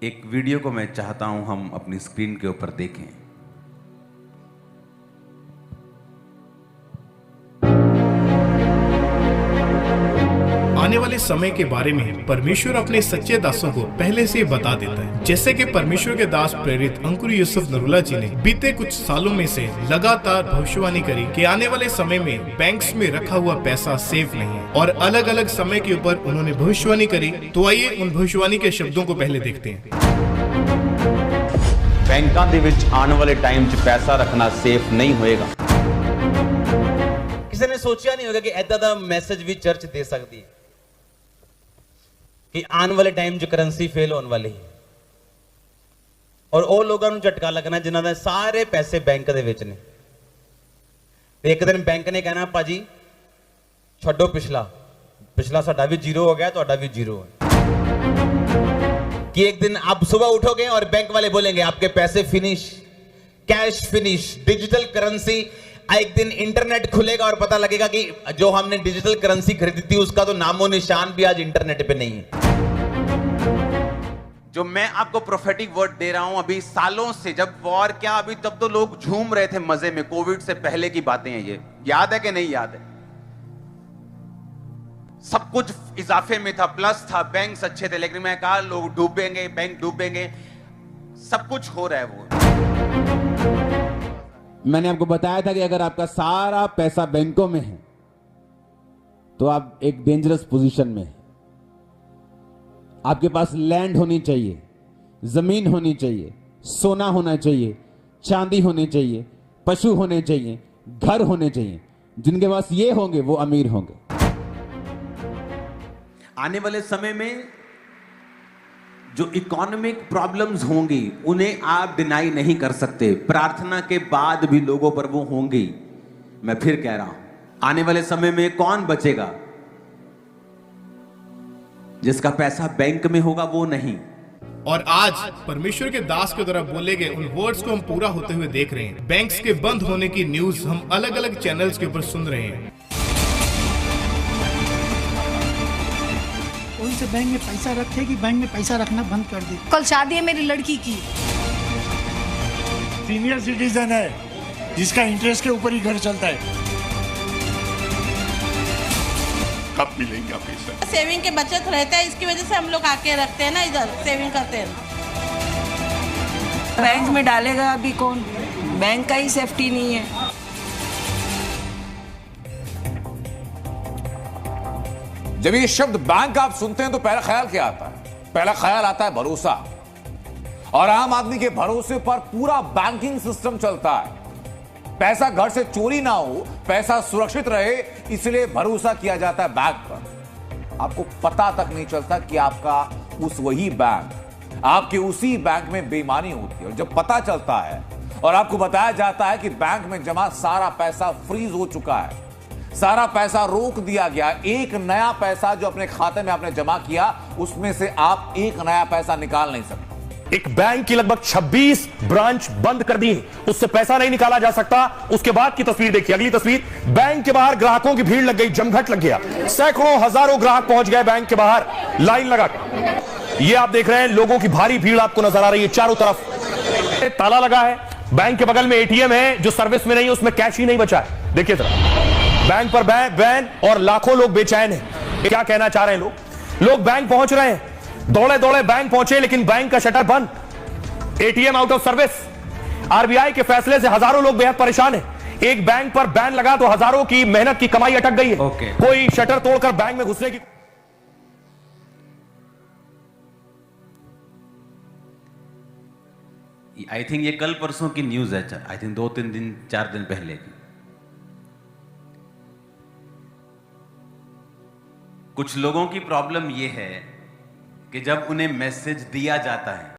एक वीडियो को मैं चाहता हूं हम अपनी स्क्रीन के ऊपर देखें। आने वाले समय के बारे में परमेश्वर अपने सच्चे दासों को पहले से बता देता है। जैसे कि परमेश्वर के दास प्रेरित अंकुर यूसुफ नरूला जी ने बीते कुछ सालों में से लगातार भविष्यवाणी करी कि आने वाले समय में बैंक्स में रखा हुआ पैसा सेफ नहीं है, और अलग अलग समय के ऊपर उन्होंने भविष्यवाणी करी। तो आइए उन भविष्यवाणी के शब्दों को पहले देखते हैं। बैंकों ਦੇ ਵਿੱਚ ਆਉਣ ਵਾਲੇ ਟਾਈਮ 'ਚ ਪੈਸਾ ਰੱਖਣਾ ਸੇਫ ਨਹੀਂ ਹੋਏਗਾ। ਕਿਸੇ ਨੇ ਸੋਚਿਆ ਨਹੀਂ ਹੋਗਾ ਕਿ ਐਦਾਂ ਦਾ ਮੈਸੇਜ ਵੀ ਚਰਚ ਦੇ ਸਕਦੀ ਹੈ ਕਿ ਆਉਣ ਵਾਲੇ ਟਾਈਮ 'ਚ ਕਰੰਸੀ ਫੇਲ ਹੋਣ ਵਾਲੀ ਹੈ, ਔਰ ਉਹ ਲੋਕਾਂ ਨੂੰ ਝਟਕਾ ਲੱਗਣਾ ਜਿਨ੍ਹਾਂ ਦੇ ਸਾਰੇ ਪੈਸੇ ਬੈਂਕ ਦੇ ਵਿੱਚ ਨੇ। ਤੇ ਇੱਕ ਦਿਨ ਬੈਂਕ ਨੇ ਕਹਿਣਾ ਭਾਜੀ ਛੱਡੋ ਪਿਛਲਾ ਸਾਡਾ ਵੀ ਜ਼ੀਰੋ ਹੋ ਗਿਆ, ਤੁਹਾਡਾ ਵੀ ਜ਼ੀਰੋ ਹੈ। कि एक दिन आप सुबह उठोगे और बैंक वाले बोलेंगे आपके पैसे finish, cash finish, digital currency. एक दिन इंटरनेट खुलेगा और पता लगेगा कि जो हमने डिजिटल करेंसी खरीदी थी उसका तो नामो निशान भी आज इंटरनेट पे नहीं है। जो मैं आपको प्रोफेटिक वर्ड दे रहा हूं, अभी सालों से, जब वॉर क्या, अभी तब तो लोग झूम रहे थे मजे में। कोविड से पहले की बातें हैं, ये याद है कि नहीं याद है? सब कुछ इजाफे में था, प्लस था, बैंक्स अच्छे थे, लेकिन मैं कहा लोग डूबेंगे, बैंक डूबेंगे, सब कुछ हो रहा है वो। मैंने आपको बताया था कि अगर आपका सारा पैसा बैंकों में है तो आप एक डेंजरस पोजीशन में हैं। आपके पास लैंड होनी चाहिए, जमीन होनी चाहिए, सोना होना चाहिए, चांदी होनी चाहिए, पशु होने चाहिए, घर होने चाहिए। जिनके पास ये होंगे वो अमीर होंगे। आने वाले समय में जो इकोनॉमिक प्रॉब्लम्स होंगी उन्हें आप डिनाई नहीं कर सकते। प्रार्थना के बाद भी लोगों पर वो होंगी। मैं फिर कह रहा हूं, आने वाले समय में कौन बचेगा? जिसका पैसा बैंक में होगा वो नहीं। और आज परमेश्वर के दास के द्वारा बोले गए उन वर्ड्स को हम पूरा होते हुए देख रहे हैं। बैंक्स के बंद होने की न्यूज हम अलग अलग चैनल्स के ऊपर सुन रहे हैं। कौन से बैंक में पैसा रखे कि बैंक में पैसा रखना बंद कर दे। कल शादी है मेरी लड़की की। सीनियर सिटीजन है जिसका इंटरेस्ट के ऊपर ही घर चलता है। कब मिलेंगे पैसा? सेविंग के बचत रहता है, इसकी वजह से हम लोग आके रखते हैं ना, इधर सेविंग करते हैं। बैंक में डालेगा अभी कौन? बैंक का ही सेफ्टी नहीं है। जब ये शब्द बैंक आप सुनते हैं तो पहला ख्याल क्या आता है? पहला ख्याल आता है भरोसा। और आम आदमी के भरोसे पर पूरा बैंकिंग सिस्टम चलता है। पैसा घर से चोरी ना हो, पैसा सुरक्षित रहे, इसलिए भरोसा किया जाता है बैंक पर। आपको पता तक नहीं चलता कि आपका वही बैंक, आपके उसी बैंक में बेईमानी होती है। और जब पता चलता है और आपको बताया जाता है कि बैंक में जमा सारा पैसा फ्रीज हो चुका है, सारा पैसा रोक दिया गया, एक नया पैसा जो अपने खाते में आपने जमा किया उसमें से आप एक नया पैसा निकाल नहीं सकते। एक बैंक की लगभग 26 ब्रांच बंद कर दी, उससे पैसा नहीं निकाला जा सकता। उसके बाद की तस्वीर देखिए, अगली तस्वीर। बैंक के बाहर ग्राहकों की भीड़ लग गई, जमघट लग गया। सैकड़ों हजारों ग्राहक पहुंच गए बैंक के बाहर लाइन लगाकर। ये आप देख रहे हैं, लोगों की भारी भीड़ आपको नजर आ रही है चारों तरफ। ताला लगा है, बैंक के बगल में एटीएम है जो सर्विस में नहीं है, उसमें कैश ही नहीं बचा है। देखिए जरा, बैंक पर बैन और लाखों लोग बेचैन हैं। क्या कहना चाह रहे हैं लोग बैंक पहुंच रहे हैं, दौड़े दौड़े बैंक पहुंचे, लेकिन बैंक का शटर बंद, ATM out of service. RBI के फैसले से हजारों लोग बेहद परेशान हैं। एक बैंक पर बैन लगा तो हजारों की मेहनत की कमाई अटक गई है। कोई शटर तोड़कर बैंक में घुसने की आई थिंक ये कल परसों की न्यूज है, आई थिंक 2-3 दिन 4 दिन पहले की। कुछ लोगों की प्रॉब्लम यह है कि जब उन्हें मैसेज दिया जाता है